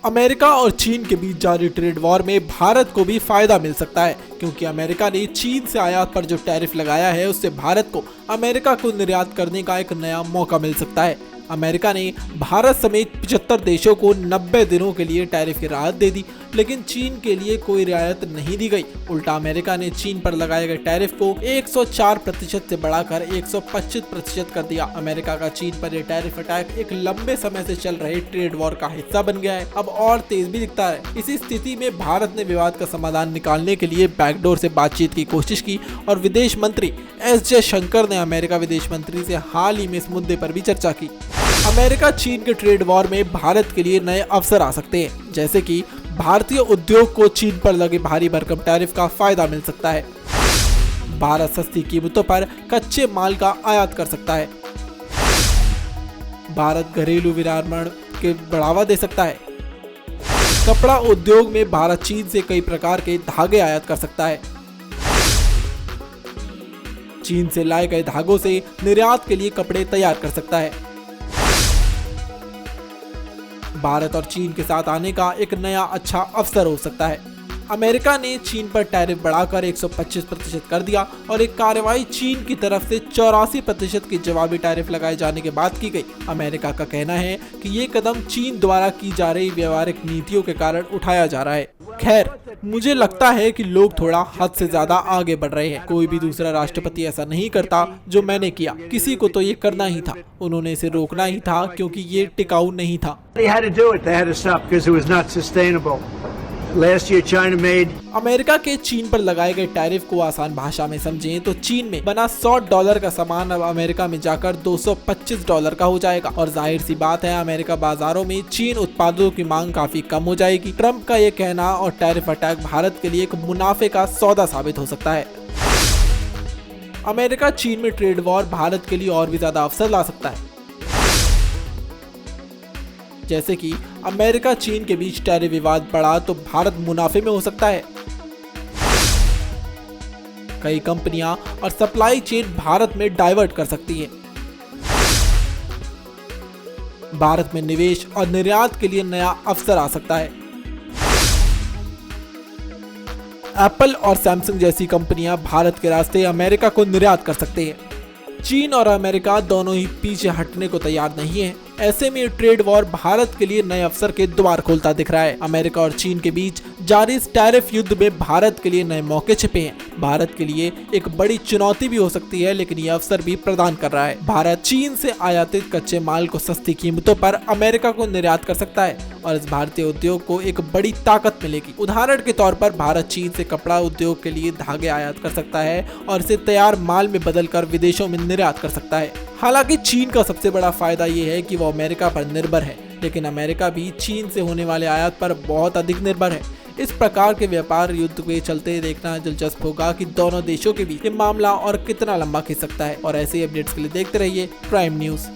America और चीन के बीच जारी ट्रेड वॉर में भारत को भी फायदा मिल सकता है, क्योंकि अमेरिका ने चीन से आयात पर जो टैरिफ लगाया है उससे भारत को अमेरिका को निर्यात करने का एक नया मौका मिल सकता है। अमेरिका ने भारत समेत 75 देशों को 90 दिनों के लिए टैरिफ की राहत दे दी, लेकिन चीन के लिए कोई रियायत नहीं दी गई। उल्टा अमेरिका ने चीन पर लगाए गए टैरिफ को 104% से बढ़ाकर 125% कर दिया। अमेरिका का चीन पर यह टैरिफ अटैक एक लंबे समय से चल रहे ट्रेड वॉर का हिस्सा बन गया है, अब और तेज भी दिखता है। इसी स्थिति में भारत ने विवाद का समाधान निकालने के लिए बैकडोर से बातचीत की कोशिश की और विदेश मंत्री एस जयशंकर ने अमेरिका विदेश मंत्री से हाल ही में इस मुद्दे पर भी चर्चा की। अमेरिका चीन के ट्रेड वॉर में भारत के लिए नए अवसर आ सकते हैं, जैसे कि भारतीय उद्योग को चीन पर लगे भारी भरकम टैरिफ का फायदा मिल सकता है। भारत सस्ती कीमतों पर कच्चे माल का आयात कर सकता है। भारत घरेलू विनिर्माण के बढ़ावा दे सकता है। कपड़ा उद्योग में भारत चीन से कई प्रकार के धागे आयात कर सकता है। चीन से लाए गए धागों से निर्यात के लिए कपड़े तैयार कर सकता है। भारत और चीन के साथ आने का एक नया अच्छा अवसर हो सकता है। अमेरिका ने चीन पर टैरिफ बढ़ाकर 125% कर दिया और एक कार्रवाई चीन की तरफ से 84% की जवाबी टैरिफ लगाए जाने के बाद की गई। अमेरिका का कहना है कि ये कदम चीन द्वारा की जा रही व्यावहारिक नीतियों के कारण उठाया जा रहा है। खैर, मुझे लगता है कि लोग थोड़ा हद से ज्यादा आगे बढ़ रहे हैं। कोई भी दूसरा राष्ट्रपति ऐसा नहीं करता जो मैंने किया। किसी को तो ये करना ही था, उन्होंने इसे रोकना ही था, क्योंकि ये टिकाऊ नहीं था। अमेरिका के चीन पर लगाए गए टैरिफ को आसान भाषा में समझें तो चीन में बना $100 का सामान अब अमेरिका में जाकर $225 का हो जाएगा, और जाहिर सी बात है अमेरिका बाजारों में चीन उत्पादों की मांग काफी कम हो जाएगी। ट्रंप का ये कहना और टैरिफ अटैक भारत के लिए एक मुनाफे का सौदा साबित हो सकता है। अमेरिका चीन में ट्रेड वॉर भारत के लिए और भी ज्यादा अवसर ला सकता है, जैसे कि अमेरिका चीन के बीच टैरिफ विवाद बढ़ा तो भारत मुनाफे में हो सकता है। कई कंपनियां और सप्लाई चेन भारत में डाइवर्ट कर सकती हैं। भारत में निवेश और निर्यात के लिए नया अवसर आ सकता है। एप्पल और सैमसंग जैसी कंपनियां भारत के रास्ते अमेरिका को निर्यात कर सकते हैं। चीन और अमेरिका दोनों ही पीछे हटने को तैयार नहीं है। ऐसे में ट्रेड वॉर भारत के लिए नए अवसर के द्वार खोलता दिख रहा है। अमेरिका और चीन के बीच जारी इस टैरिफ युद्ध में भारत के लिए नए मौके छिपे हैं। भारत के लिए एक बड़ी चुनौती भी हो सकती है, लेकिन यह अवसर भी प्रदान कर रहा है। भारत चीन से आयातित कच्चे माल को सस्ती कीमतों पर अमेरिका को निर्यात कर सकता है और इस भारतीय उद्योग को एक बड़ी ताकत मिलेगी। उदाहरण के तौर पर भारत चीन से कपड़ा उद्योग के लिए धागे आयात कर सकता है और इसे तैयार माल में बदलकर विदेशों में निर्यात कर सकता है। हालांकि चीन का सबसे बड़ा फायदा ये है कि वो अमेरिका पर निर्भर है, लेकिन अमेरिका भी चीन से होने वाले आयात पर बहुत अधिक निर्भर है। इस प्रकार के व्यापार युद्ध के चलते देखना दिलचस्प होगा कि दोनों देशों के बीच ये मामला और कितना लंबा खिंच सकता है। और ऐसे अपडेट्स के लिए देखते रहिए प्राइम न्यूज।